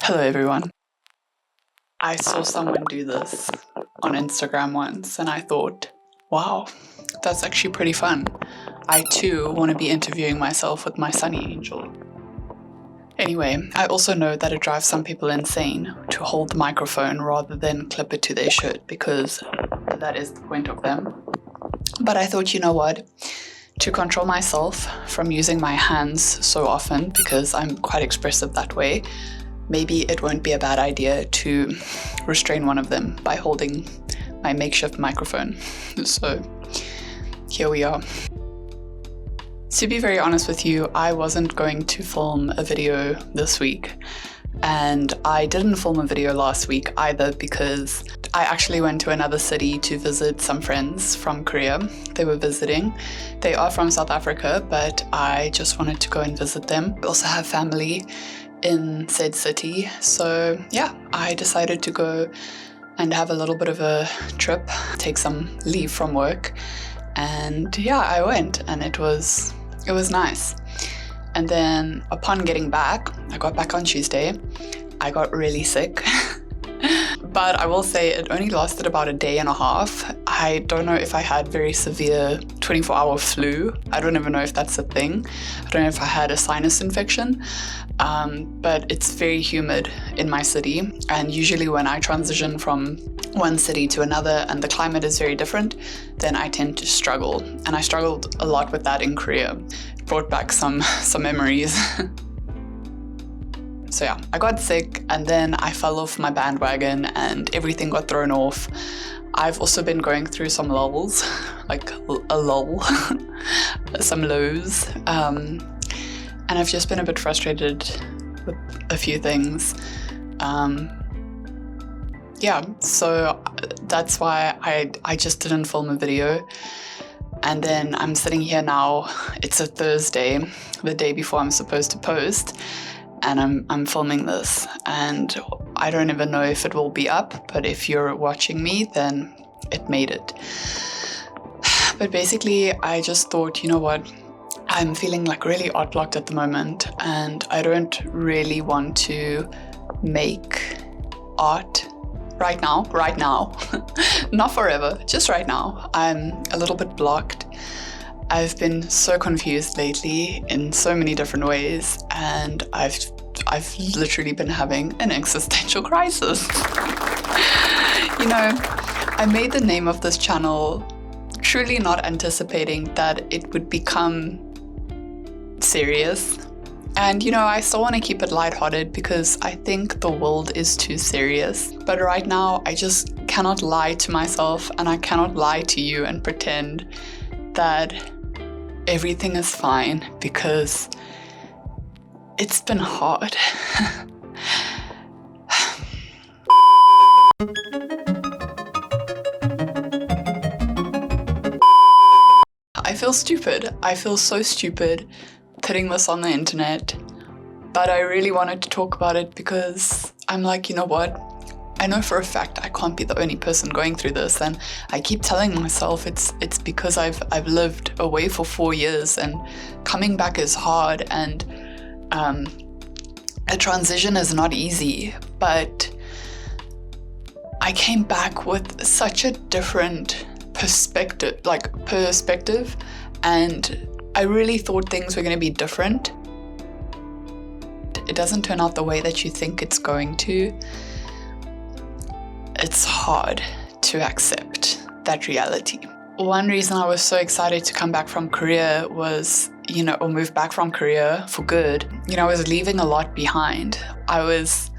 Hello everyone. I saw someone do this on Instagram once and I thought, wow, that's actually pretty fun. I too want to be interviewing myself with my Sunny Angel. Anyway, I also know that it drives some people insane to hold the microphone rather than clip it to their shirt because that is the point of them. But I thought, you know what? To control myself from using my hands so often, because I'm quite expressive that way, maybe it won't be a bad idea to restrain one of them by holding my makeshift microphone. So here we are. To be very honest with you, I wasn't going to film a video this week. And I didn't film a video last week either because I actually went to another city to visit some friends from Korea. They were visiting. They are from South Africa, but I just wanted to go and visit them. I also have family in said city. So yeah, I decided to go and have a little bit of a trip, take some leave from work. And yeah, I went and it was nice. And then upon getting back, I got back on Tuesday, I got really sick. But I will say it only lasted about a day and a half. I don't know if I had very severe 24-hour flu. I don't even know if that's a thing. I don't know if I had a sinus infection. But it's very humid in my city. And usually when I transition from one city to another and the climate is very different, then I tend to struggle. And I struggled a lot with that in Korea. It brought back some memories. So yeah, I got sick and then I fell off my bandwagon and everything got thrown off. I've also been going through some lulls, like a lull, some lows. And I've just been a bit frustrated with a few things. Yeah, so that's why I just didn't film a video. And then I'm sitting here now, it's a Thursday, the day before I'm supposed to post. And I'm filming this and I don't even know if it will be up, but if you're watching me, then it made it. But basically, I just thought, you know what? I'm feeling like really art-blocked at the moment and I don't really want to make art right now, not forever, just right now. I'm a little bit blocked. I've been so confused lately in so many different ways and I've literally been having an existential crisis. You know, I made the name of this channel truly not anticipating that it would become serious. And you know, I still want to keep it lighthearted because I think the world is too serious. But right now, I just cannot lie to myself and I cannot lie to you and pretend that everything is fine because it's been hard. I feel stupid. I feel so stupid putting this on the internet, but I really wanted to talk about it because I'm like, you know what? I know for a fact I can't be the only person going through this, and I keep telling myself it's because I've lived away for 4 years and coming back is hard and a transition is not easy, but I came back with such a different perspective, and I really thought things were going to be different. It doesn't turn out the way that you think it's going to. It's hard to accept that reality. One reason I was so excited to come back from Korea was, or move back from Korea for good. I was leaving a lot behind. I was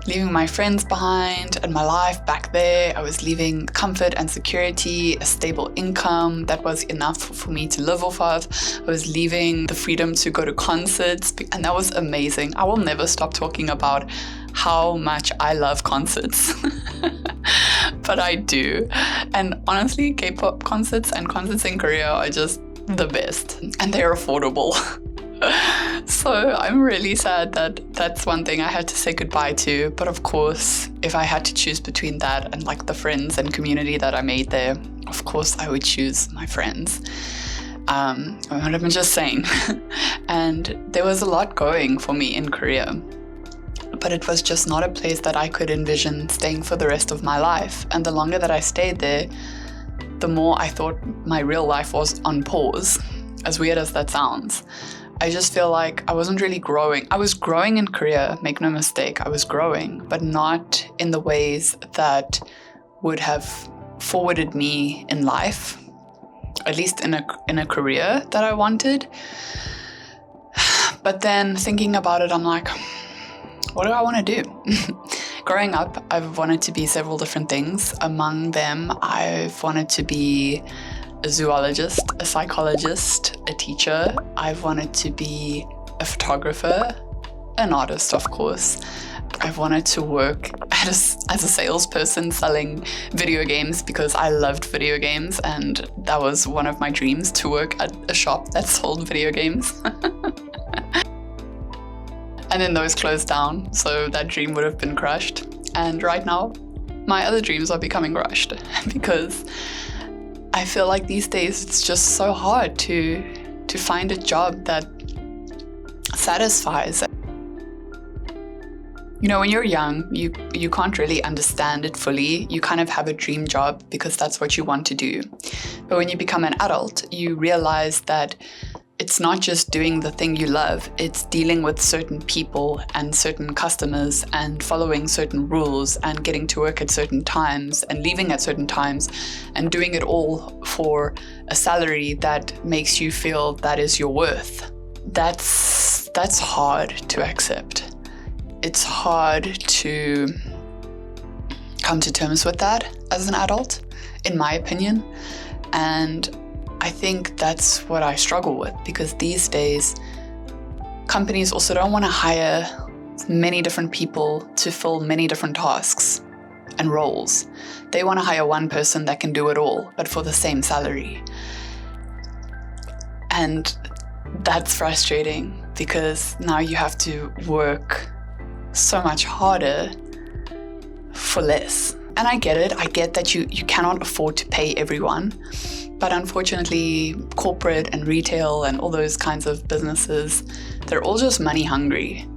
leaving my friends behind and my life back there. I was leaving comfort and security, a stable income that was enough for me to live off of. I was leaving the freedom to go to concerts, and that was amazing. I will never stop talking about how much I love concerts. But I do. And honestly, K-pop concerts and concerts in Korea are just the best, and they're affordable. So I'm really sad that that's one thing I had to say goodbye to. But of course, if I had to choose between that and like the friends and community that I made there, of course I would choose my friends. I'm just saying. And there was a lot going for me in Korea. but it was just not a place that I could envision staying for the rest of my life. And the longer that I stayed there, the more I thought my real life was on pause, as weird as that sounds. I just feel like I wasn't really growing. I was growing in Korea, make no mistake, I was growing, but not in the ways that would have forwarded me in life, at least in a career that I wanted. But then thinking about it, I'm like, what do I want to do? Growing up, I've wanted to be several different things. Among them, I've wanted to be a zoologist, a psychologist, a teacher. I've wanted to be a photographer, an artist, of course. I've wanted to work as a salesperson selling video games because I loved video games, and that was one of my dreams, to work at a shop that sold video games. And then those closed down, so that dream would have been crushed. And right now, my other dreams are becoming rushed because I feel like these days it's just so hard to find a job that satisfies. You know, when you're young, you can't really understand it fully. You kind of have a dream job because that's what you want to do. But when you become an adult, you realize that it's not just doing the thing you love, it's dealing with certain people and certain customers and following certain rules and getting to work at certain times and leaving at certain times and doing it all for a salary that makes you feel that is your worth. That's hard to accept. It's hard to come to terms with that as an adult, in my opinion. And I think that's what I struggle with, because these days companies also don't want to hire many different people to fill many different tasks and roles. They want to hire one person that can do it all, but for the same salary. And that's frustrating because now you have to work so much harder for less. And I get it. I get that you cannot afford to pay everyone. But unfortunately, corporate and retail and all those kinds of businesses, they're all just money hungry.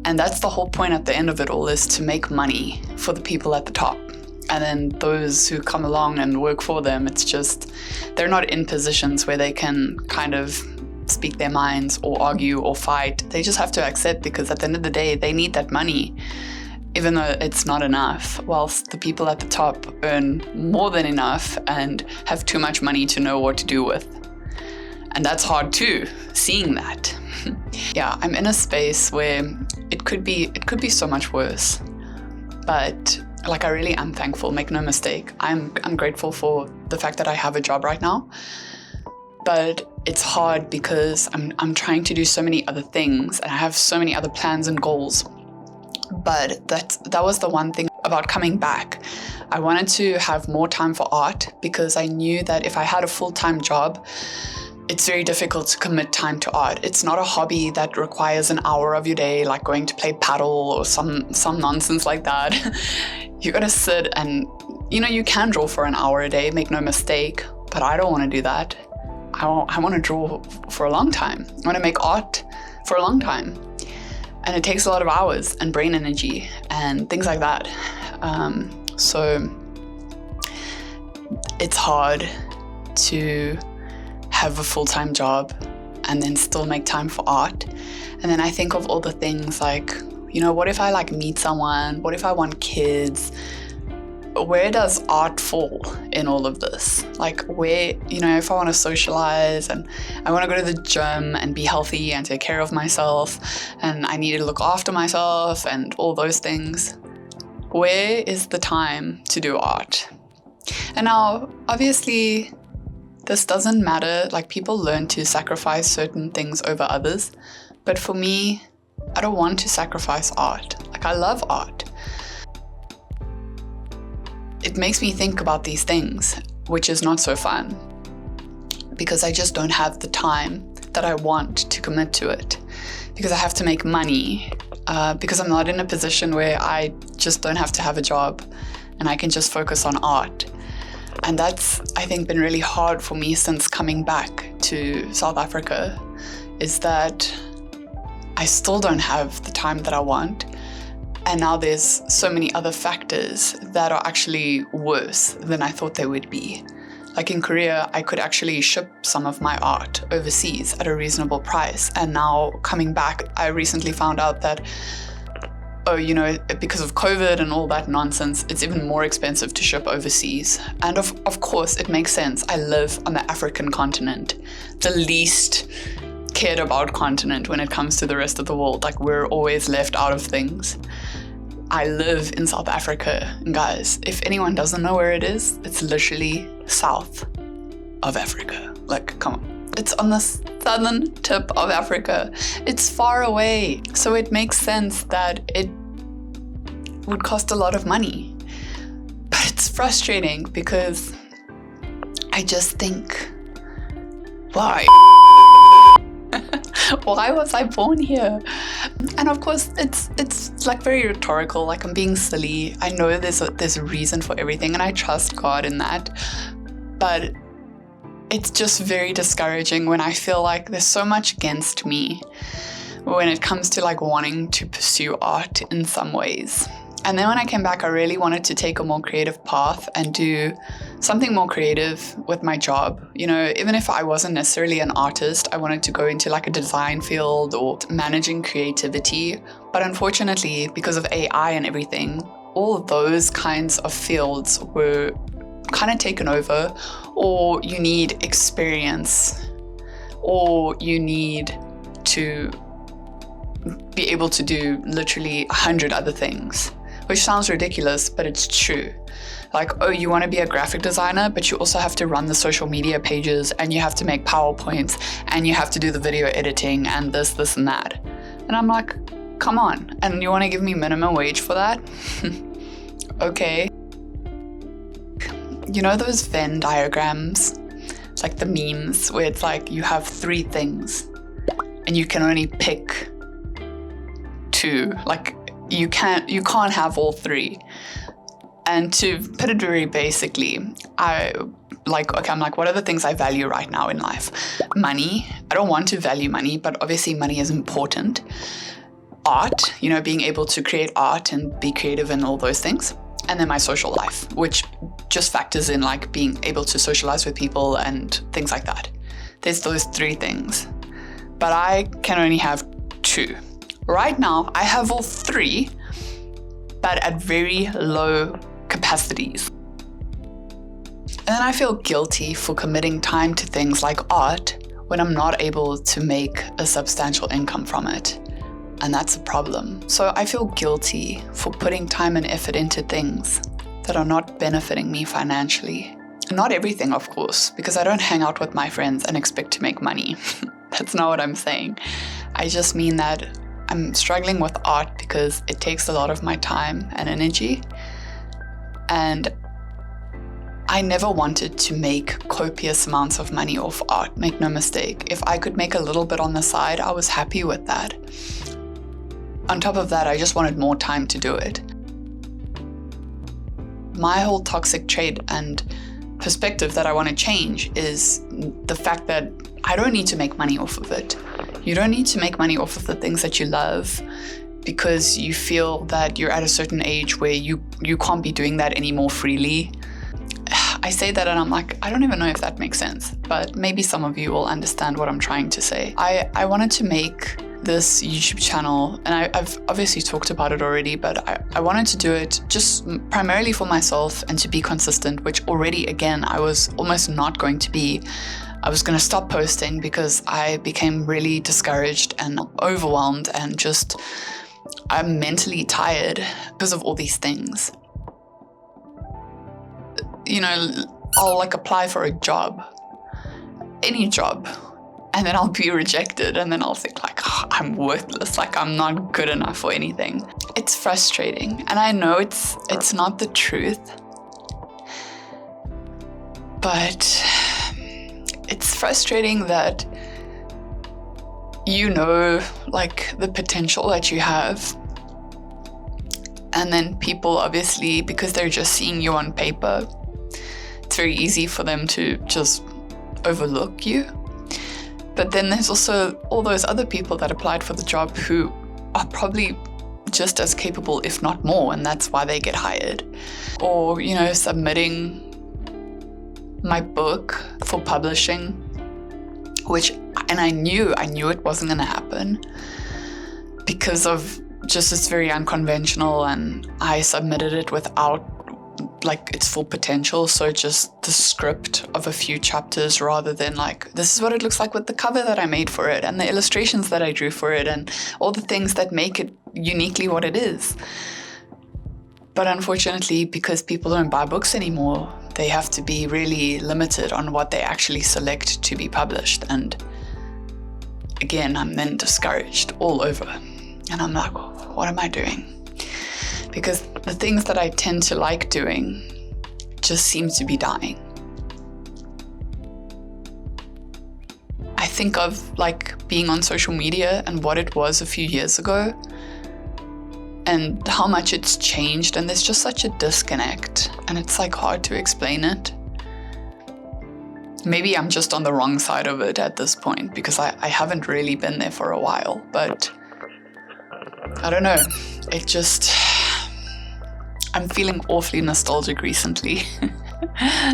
And that's the whole point at the end of it all, is to make money for the people at the top. And then those who come along and work for them, it's just, they're not in positions where they can kind of speak their minds or argue or fight. They just have to accept, because at the end of the day, they need that money, even though it's not enough, whilst the people at the top earn more than enough and have too much money to know what to do with. And that's hard too, seeing that. Yeah, I'm in a space where it could be so much worse. But like, I really am thankful, make no mistake. I'm grateful for the fact that I have a job right now. But it's hard because I'm trying to do so many other things and I have so many other plans and goals. But that was the one thing about coming back. I wanted to have more time for art because I knew that if I had a full-time job, it's very difficult to commit time to art. It's not a hobby that requires an hour of your day, like going to play paddle or some nonsense like that. You gotta sit and, you can draw for an hour a day, make no mistake, but I don't want to do that. I want to draw for a long time. I want to make art for a long time. And it takes a lot of hours and brain energy and things like that. So it's hard to have a full-time job and then still make time for art. And then I think of all the things like, what if I meet someone? What if I want kids? Where does art fall in all of this? Like, where, if I want to socialize and I want to go to the gym and be healthy and take care of myself and I need to look after myself and all those things, where is the time to do art? And now, obviously, this doesn't matter. Like, people learn to sacrifice certain things over others. But for me, I don't want to sacrifice art. Like, I love art. It makes me think about these things, which is not so fun, because I just don't have the time that I want to commit to it, because I have to make money, because I'm not in a position where I just don't have to have a job and I can just focus on art. And that's, I think, been really hard for me since coming back to South Africa, is that I still don't have the time that I want. And now there's so many other factors that are actually worse than I thought they would be. Like in Korea, I could actually ship some of my art overseas at a reasonable price. And now coming back, I recently found out that, because of COVID and all that nonsense, it's even more expensive to ship overseas. And of course, it makes sense. I live on the African continent, the least cared about continent when it comes to the rest of the world. Like, we're always left out of things. I live in South Africa, and guys, if anyone doesn't know where it is, it's literally south of Africa. Like, come on. It's on the southern tip of Africa. It's far away. So it makes sense that it would cost a lot of money. But it's frustrating because I just think, why? Why was I born here? And of course, it's like very rhetorical, like I'm being silly. I know there's a reason for everything, and I trust God in that. But it's just very discouraging when I feel like there's so much against me when it comes to like wanting to pursue art in some ways. And then when I came back, I really wanted to take a more creative path and do something more creative with my job. Even if I wasn't necessarily an artist, I wanted to go into like a design field or managing creativity. But unfortunately, because of AI and everything, all of those kinds of fields were kind of taken over, or you need experience, or you need to be able to do literally 100 other things. Which sounds ridiculous, but it's true. Like, you want to be a graphic designer, but you also have to run the social media pages, and you have to make PowerPoints, and you have to do the video editing, and this, and that. And I'm like, come on. And you want to give me minimum wage for that? Okay. Those Venn diagrams, like the memes, where it's like you have 3 things, and you can only pick 2. Like, you can't have all 3. And to put it very basically, I'm like, what are the things I value right now in life? Money. I don't want to value money, but obviously money is important. Art, being able to create art and be creative and all those things. And then my social life, which just factors in like being able to socialize with people and things like that. There's those 3 things, but I can only have 2. Right now, I have all 3, but at very low capacities. And then I feel guilty for committing time to things like art when I'm not able to make a substantial income from it. And that's a problem. So I feel guilty for putting time and effort into things that are not benefiting me financially. Not everything, of course, because I don't hang out with my friends and expect to make money. That's not what I'm saying. I just mean that I'm struggling with art because it takes a lot of my time and energy. And I never wanted to make copious amounts of money off art, make no mistake. If I could make a little bit on the side, I was happy with that. On top of that, I just wanted more time to do it. My whole toxic trait and perspective that I want to change is the fact that I don't need to make money off of it. You don't need to make money off of the things that you love because you feel that you're at a certain age where you can't be doing that anymore freely. I say that and I'm like, I don't even know if that makes sense, but maybe some of you will understand what I'm trying to say. I wanted to make this YouTube channel, and I've obviously talked about it already, but I wanted to do it just primarily for myself and to be consistent, which already, again, I was almost not going to be. I was going to stop posting because I became really discouraged and overwhelmed and just, I'm mentally tired because of all these things. I'll like apply for a job, any job, and then I'll be rejected, and then I'll think like, oh, I'm worthless, like I'm not good enough for anything. It's frustrating, and I know it's not the truth, but it's frustrating that like the potential that you have, and then people obviously, because they're just seeing you on paper, it's very easy for them to just overlook you. But then there's also all those other people that applied for the job who are probably just as capable, if not more, and that's why they get hired. Or, submitting my book for publishing, and I knew it wasn't going to happen because of just it's very unconventional, and I submitted it without its full potential. So just the script of a few chapters rather than this is what it looks like with the cover that I made for it and the illustrations that I drew for it and all the things that make it uniquely what it is. But unfortunately, because people don't buy books anymore, they have to be really limited on what they actually select to be published. And again, I'm then discouraged all over. And I'm like, what am I doing? Because the things that I tend to like doing just seem to be dying. I think of being on social media and what it was a few years ago and how much it's changed, and there's just such a disconnect, and it's hard to explain it. Maybe I'm just on the wrong side of it at this point because I haven't really been there for a while, but I don't know. I'm feeling awfully nostalgic recently.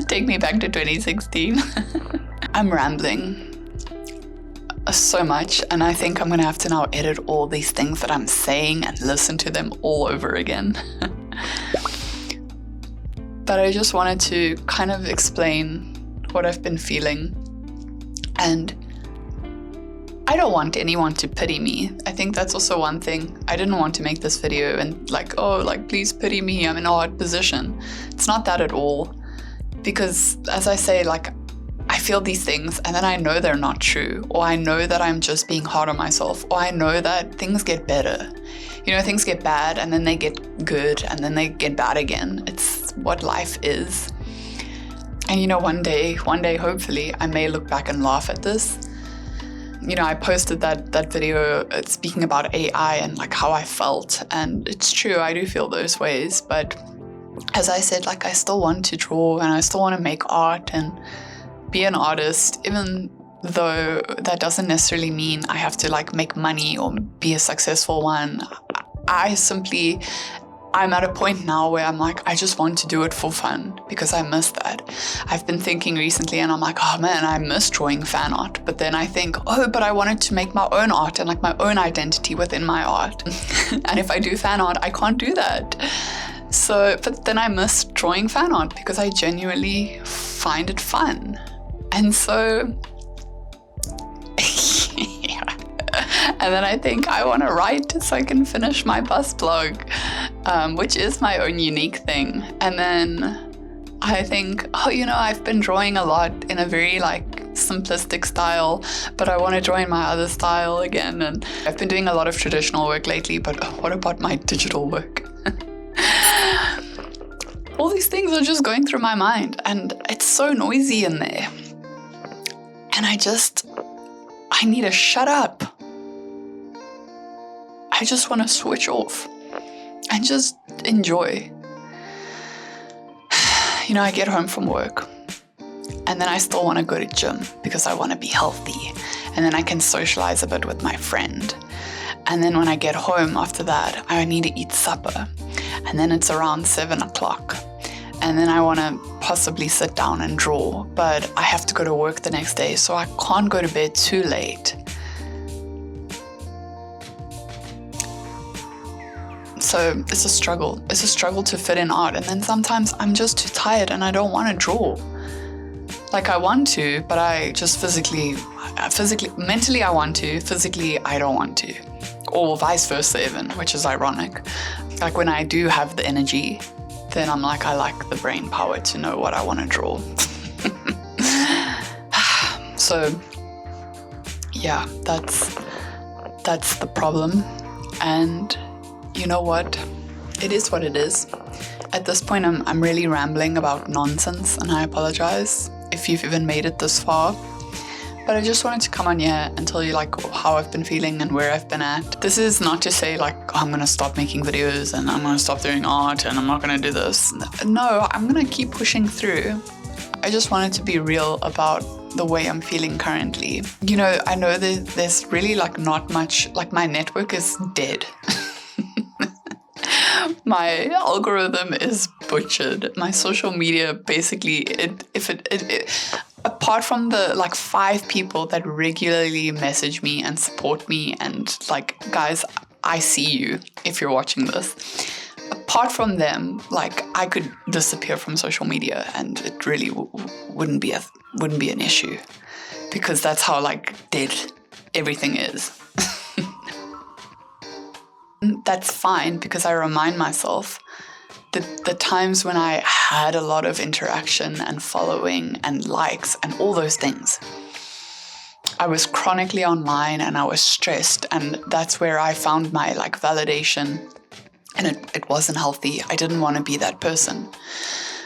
Take me back to 2016. I'm rambling so much, and I think I'm going to have to now edit all these things that I'm saying and listen to them all over again. But I just wanted to kind of explain what I've been feeling, and I don't want anyone to pity me. I think that's also one thing. I didn't want to make this video and please pity me, I'm in a hard position. It's not that at all. Because as I say, I feel these things and then I know they're not true, or I know that I'm just being hard on myself, or I know that things get better. Things get bad and then they get good and then they get bad again. It's what life is. And one day, hopefully, I may look back and laugh at this. I posted that video speaking about AI and how I felt, and it's true, I do feel those ways, but as I said, I still want to draw and I still want to make art and be an artist, even though that doesn't necessarily mean I have to make money or be a successful one. I'm at a point now where I'm I just want to do it for fun because I miss that. I've been thinking recently and I'm oh man, I miss drawing fan art. But then I think, but I wanted to make my own art and my own identity within my art. And if I do fan art, I can't do that. So, but then I miss drawing fan art because I genuinely find it fun. And so, and then I think I want to write so I can finish my bus blog, which is my own unique thing. And then I think, I've been drawing a lot in a very simplistic style, but I want to draw in my other style again. And I've been doing a lot of traditional work lately, but what about my digital work? All these things are just going through my mind and it's so noisy in there. And I need to shut up. I just want to switch off and just enjoy. I get home from work and then I still want to go to gym because I want to be healthy. And then I can socialize a bit with my friend. And then when I get home after that, I need to eat supper. And then it's around 7 o'clock. And then I want to possibly sit down and draw, but I have to go to work the next day, so I can't go to bed too late. So it's a struggle. It's a struggle to fit in art. And then sometimes I'm just too tired and I don't want to draw. I want to, but I just mentally I want to, physically I don't want to. Or vice versa even, which is ironic. When I do have the energy, then I'm I like the brain power to know what I want to draw. So yeah, that's the problem. And you know what? It is what it is. At this point, I'm really rambling about nonsense, and I apologize if you've even made it this far. But I just wanted to come on here and tell you how I've been feeling and where I've been at. This is not to say I'm gonna stop making videos and I'm gonna stop doing art and I'm not gonna do this. No, I'm gonna keep pushing through. I just wanted to be real about the way I'm feeling currently. I know there's really not much, my network is dead. My algorithm is butchered. My social media, basically, apart from the like 5 people that regularly message me and support me, and like, guys, I see you if you're watching this. Apart from them, like, I could disappear from social media and it really wouldn't be an issue, because that's how like dead everything is. That's fine, because I remind myself that the times when I had a lot of interaction and following and likes and all those things, I was chronically online and I was stressed, and that's where I found my like validation, and it wasn't healthy. I didn't want to be that person.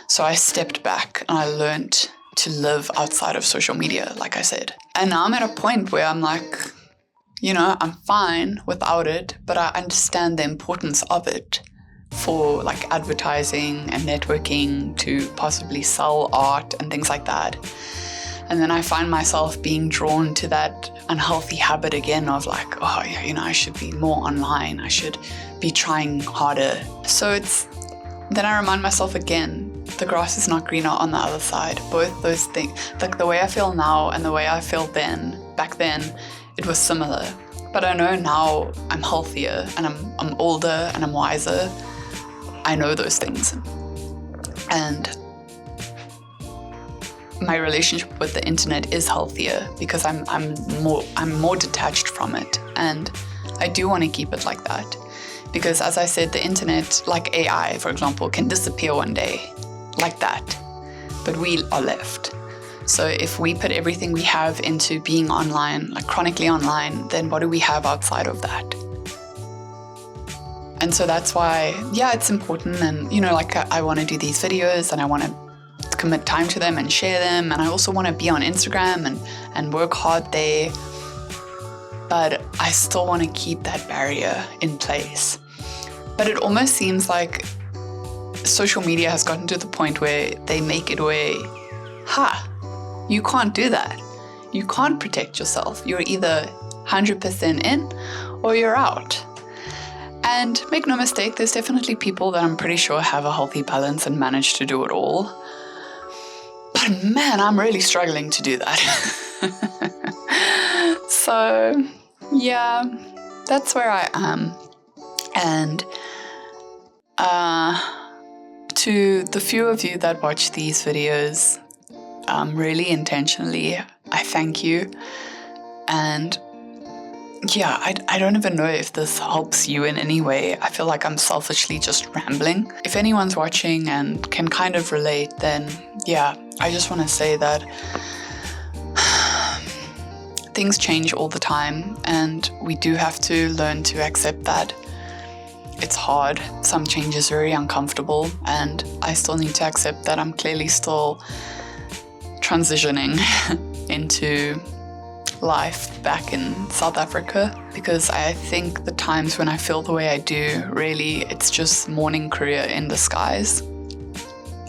So I stepped back and I learned to live outside of social media, like I said. And now I'm at a point where I'm like, you know, I'm fine without it, but I understand the importance of it for like advertising and networking, to possibly sell art and things like that. And then I find myself being drawn to that unhealthy habit again of like, oh yeah, you know, I should be more online. I should be trying harder. So then I remind myself again, the grass is not greener on the other side. Both those things, like the way I feel now and the way I feel back then, it was similar. But I know now I'm healthier and I'm older and I'm wiser. I know those things. And my relationship with the internet is healthier because I'm more detached from it. And I do want to keep it like that. Because as I said, the internet, like AI, for example, can disappear one day like that. But we are left. So if we put everything we have into being online, like chronically online, then what do we have outside of that? And so that's why, yeah, it's important. And, you know, like I want to do these videos and I want to commit time to them and share them. And I also want to be on Instagram and work hard there. But I still want to keep that barrier in place. But it almost seems like social media has gotten to the point where they make it where, you can't do that. You can't protect yourself. You're either 100% in or you're out. And make no mistake, there's definitely people that I'm pretty sure have a healthy balance and manage to do it all. But man, I'm really struggling to do that. So, yeah, that's where I am. And to the few of you that watch these videos, really intentionally, I thank you. And yeah, I don't even know if this helps you in any way. I feel like I'm selfishly just rambling. If anyone's watching and can kind of relate, then yeah, I just want to say that things change all the time, and we do have to learn to accept that. It's hard. Some change is very uncomfortable, and I still need to accept that I'm clearly still transitioning into life back in South Africa, because I think the times when I feel the way I do, really, it's just mourning career in disguise.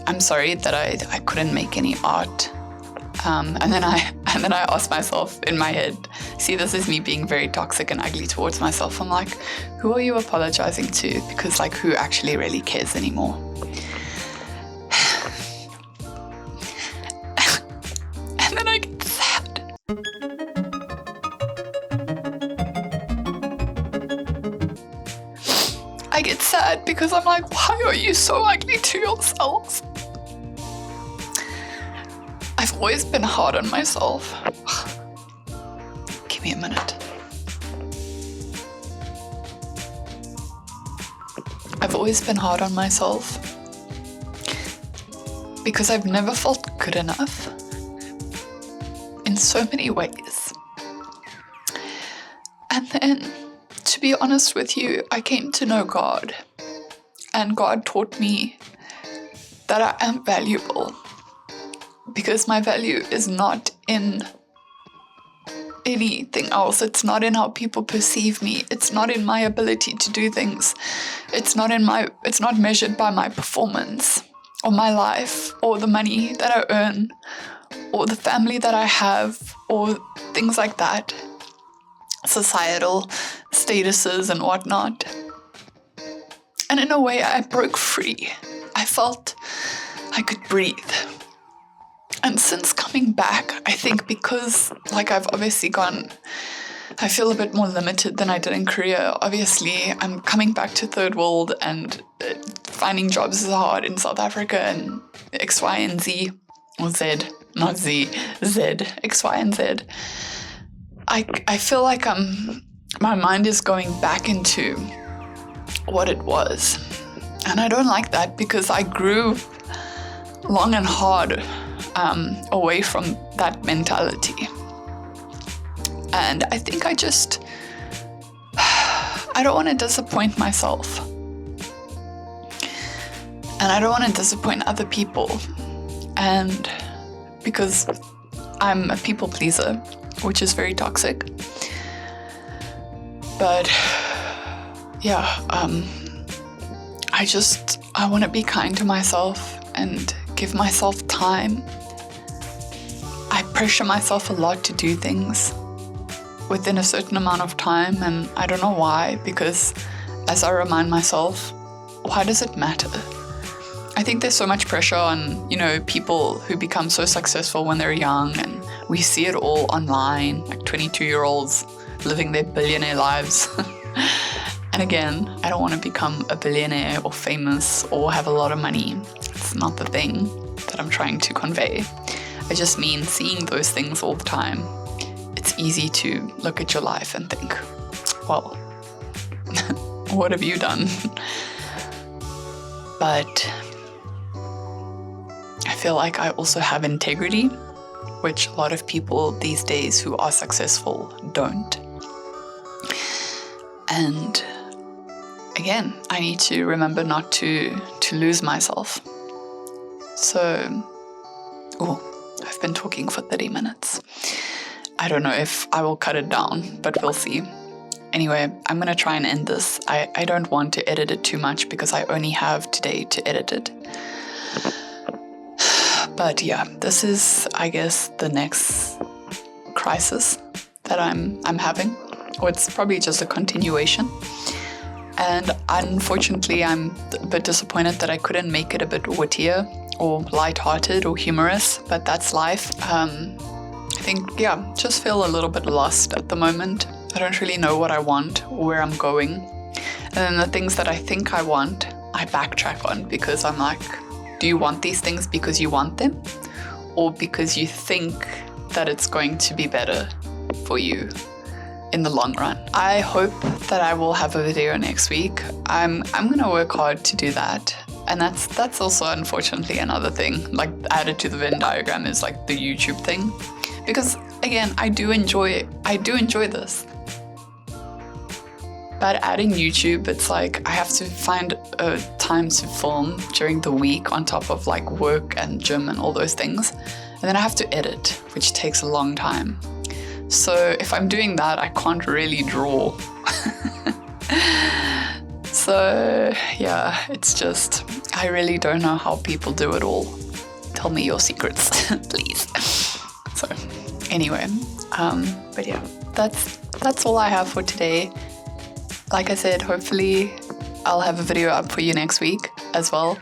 I'm sorry that I couldn't make any art. And then I asked myself in my head, see, this is me being very toxic and ugly towards myself. I'm like, who are you apologizing to? Because like, who actually really cares anymore? And then I get sad. I get sad because I'm like, why are you so ugly to yourself? I've always been hard on myself. Give me a minute. I've always been hard on myself because I've never felt good enough in so many ways. And then, to be honest with you, I came to know God, and God taught me that I am valuable, because my value is not in anything else. It's not in how people perceive me. It's not in my ability to do things. It's not measured by my performance or my life or the money that I earn or the family that I have or things like that. Societal statuses and whatnot. And in a way, I broke free. I felt I could breathe. And since coming back, I think because, like, I've obviously I feel a bit more limited than I did in Korea. Obviously, I'm coming back to third world, and finding jobs is hard in South Africa, and X, Y, and Z, or Z, not Z, Z, X, Y, and Z. I feel like my mind is going back into what it was. And I don't like that, because I grew long and hard away from that mentality. And I think I don't want to disappoint myself. And I don't want to disappoint other people. And because I'm a people pleaser, which is very toxic. But yeah, I want to be kind to myself and give myself time. I pressure myself a lot to do things within a certain amount of time, and I don't know why, because as I remind myself, why does it matter? I think there's so much pressure on, people who become so successful when they're young, and we see it all online, like 22-year-olds living their billionaire lives. And again, I don't want to become a billionaire or famous or have a lot of money. It's not the thing that I'm trying to convey. I just mean seeing those things all the time. It's easy to look at your life and think, well, what have you done? But I feel like I also have integrity, which a lot of people these days who are successful don't. And again, I need to remember not to lose myself. So, I've been talking for 30 minutes. I don't know if I will cut it down, but we'll see. Anyway, I'm going to try and end this. I don't want to edit it too much because I only have today to edit it. But yeah, this is, I guess, the next crisis that I'm having. Or it's probably just a continuation. And unfortunately, I'm a bit disappointed that I couldn't make it a bit wittier or lighthearted or humorous, but that's life. I think, just feel a little bit lost at the moment. I don't really know what I want or where I'm going. And then the things that I think I want, I backtrack on, because I'm like, do you want these things because you want them? Or because you think that it's going to be better for you in the long run? I hope that I will have a video next week. I'm gonna work hard to do that. And that's also unfortunately another thing, like added to the Venn diagram is like the YouTube thing. Because again, I do enjoy this. But adding YouTube, it's like I have to find a time to film during the week on top of like work and gym and all those things. And then I have to edit, which takes a long time. So if I'm doing that, I can't really draw. So yeah, it's just, I really don't know how people do it all. Tell me your secrets, please. So anyway, but yeah, that's all I have for today. Like I said, hopefully I'll have a video up for you next week as well.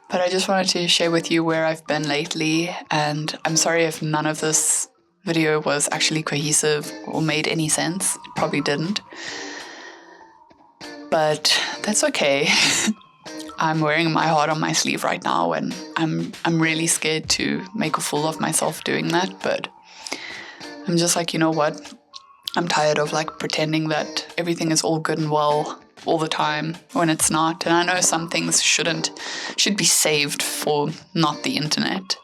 But I just wanted to share with you where I've been lately, and I'm sorry if none of this video was actually cohesive or made any sense. It probably didn't. But that's okay. I'm wearing my heart on my sleeve right now, and I'm really scared to make a fool of myself doing that, but I'm just like, you know what? I'm tired of like pretending that everything is all good and well all the time when it's not. And I know some things should be saved for not the internet.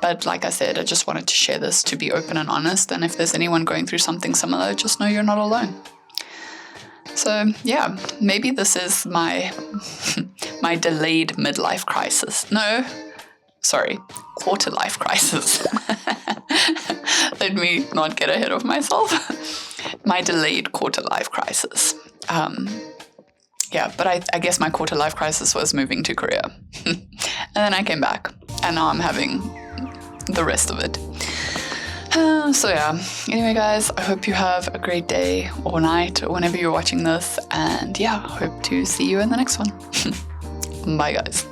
But like I said, I just wanted to share this to be open and honest. And if there's anyone going through something similar, just know you're not alone. So yeah, maybe this is my my delayed midlife crisis. No, sorry, quarter life crisis. Let me not get ahead of myself. My delayed quarter life crisis. Yeah, but I guess my quarter life crisis was moving to Korea. And then I came back, and now I'm having the rest of it. So yeah, anyway guys, I hope you have a great day or night or whenever you're watching this, and yeah, hope to see you in the next one. Bye guys.